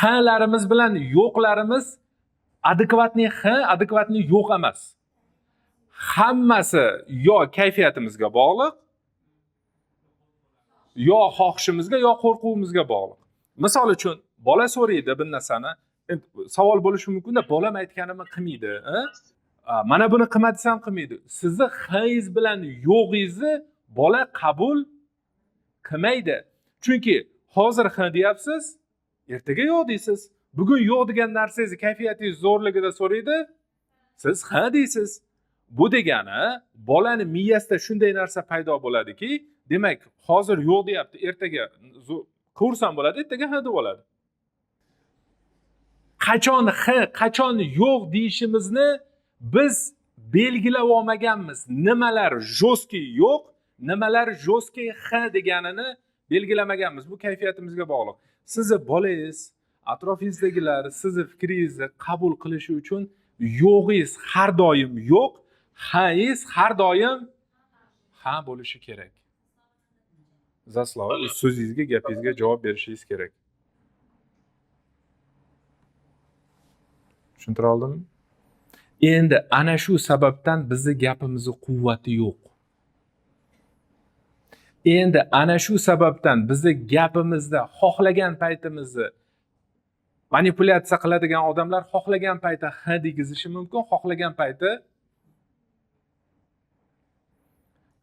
H'larimiz bilan yo'qlarimiz adekvatni H, adekvatni yo'q emas. Hammasi yo kayfiyatimizga bog'liq, yo xohishimizga, yo qo'rquvimizga bog'liq. Misol uchun, bola so'raydi bir narsani, savol bo'lishi mumkin-da, bolam aytganimni qilmaydi, mana buni qilma desam qilmaydi. Sizni H'ingiz bilan yo'g'ingizni bola qabul qilmaydi. Chunki hozir H deyapsiz, ertaga yo'q deysiz. Bugun yo'q degan narsangizni kayfiyatingiz zo'rligida so'raydi, siz H deysiz. Bu degani bolani miyasida shunday narsa paydo bo'ladiki, demak, hozir yo'q deyapti, ertaga ko'rsam bo'ladi, ertaga H deb oladi. Qachon H, qachon yo'q deyishimizni biz belgilab olmaganmiz. Nimalar jo'ski yo'q, nimalar jo'ski H deganini belgilamaganmiz. Bu kayfiyatimizga bog'liq. Sizni bolangiz, atrofingizdagilar sizni fikringizni qabul qilishi uchun yo'g'ingiz har doim yo'q, H'ingiz har doim ha bo'lishi kerak. Zaslov, so'zingizga, gapingizga javob berishingiz kerak. Tushuntira oldimmi? Endi ana shu sababdan bizning gapimizning quvvati yo'q. Endi ana shu sababdan bizning gapimizda xohlagan paytimizda manipulyatsiya qiladigan odamlar xohlagan payti H degizishi mumkin, xohlagan payti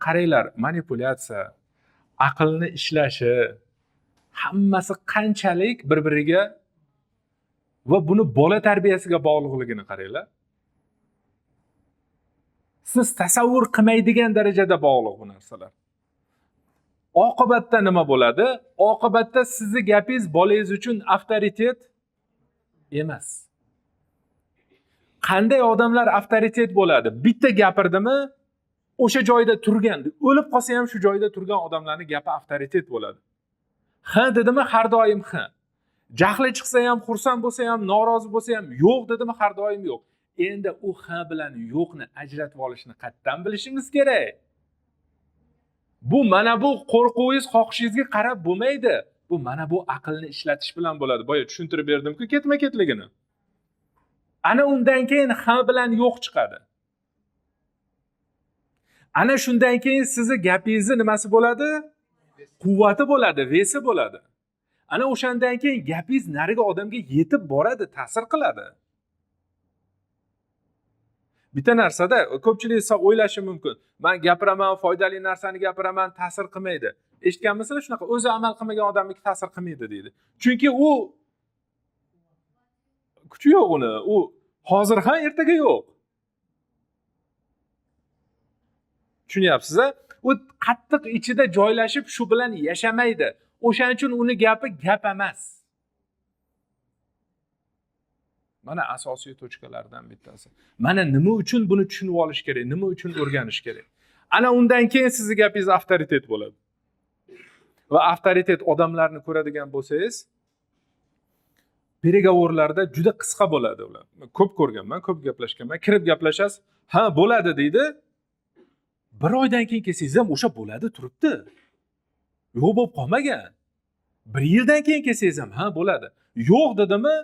qaranglar, manipulyatsiya, aqlni ishlashi, hammasi qanchalik bir-biriga va buni bola tarbiyasiga bog'liqligini qaranglar. Siz tasavvur qilmaydigan darajada bog'liq bu narsalar. Oqibatda nima bo'ladi? Oqibatda sizning gapingiz bolangiz uchun avtoritet emas. Qanday odamlar avtoritet bo'ladi? Bitta gapirdimi, o'sha joyda turgan, o'lib qolsa ham shu joyda turgan odamlarning gapi avtoritet bo'ladi. Ha dedimi, har doim ha. Jahli chiqsa ham, xursand bo'lsa ham, norozi bo'lsa ham, yo'q dedimi, har doim yo'q. Endi u ha bilan yo'qni ajratib olishni qayerdan bilishimiz kerak? Bu mana bu qo'rquvingiz, xohishingizga qarab bo'lmaydi. Bu mana bu aqlni ishlatish bilan bo'ladi. Boya tushuntirib berdim-ku ketma-ketligini. Ana undan keyin ha bilan yo'q chiqadi. Ana shundan keyin sizni gapingizni nimasi bo'ladi? Quvvati bo'ladi, vesi bo'ladi. Ana o'shandan keyin gapingiz nariga odamga yetib boradi, ta'sir qiladi. Bitta narsada ko'pchilik o'ylashi mumkin. Men gapiraman, foydali narsani gapiraman, ta'sir qilmaydi. Eshitganmisizlar shunaqa? O'zi amal qilmagan odamga ta'sir qilmaydi deydi. Chunki u kuchi yo'q uni. U hozir ham ertaga yo'q. Tushunyapsiz-a? U qattiq ichida joylashib shu bilan yashamaydi. O'shaning uchun uni gapi gap emas. Mana asosiy tochkalardan bittasi. Mana nima uchun buni tushunib olish kerak, nima uchun o'rganish kerak. Ana undan keyin sizning gapingiz avtoritet bo'ladi. Va avtoritet odamlarni ko'radigan bo'lsangiz, переговорlarda juda qisqa bo'ladi ular. Ko'p ko'rganman, ko'p gaplashganman. Kirib gaplashasiz, ha bo'ladi deydi. Bir oydan keyin kelsangiz ham o'sha bo'ladi turibdi. Yo'q bo'lib qolmagan. Bir yildan keyin kelsangiz ham ha bo'ladi. Yo'q dedimi,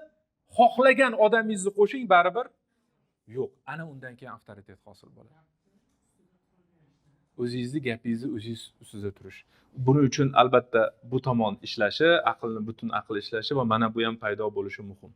xohlagan odamingizni qo'shing, baribir yo'q. Ana undan keyin avtoritet hosil bo'ladi. O'zingizni gapingizni o'zingiz ustida turish. Buning uchun albatta bu tomon ishlashi, aqlni butun aql ishlashi va mana bu ham paydo bo'lishi muhim.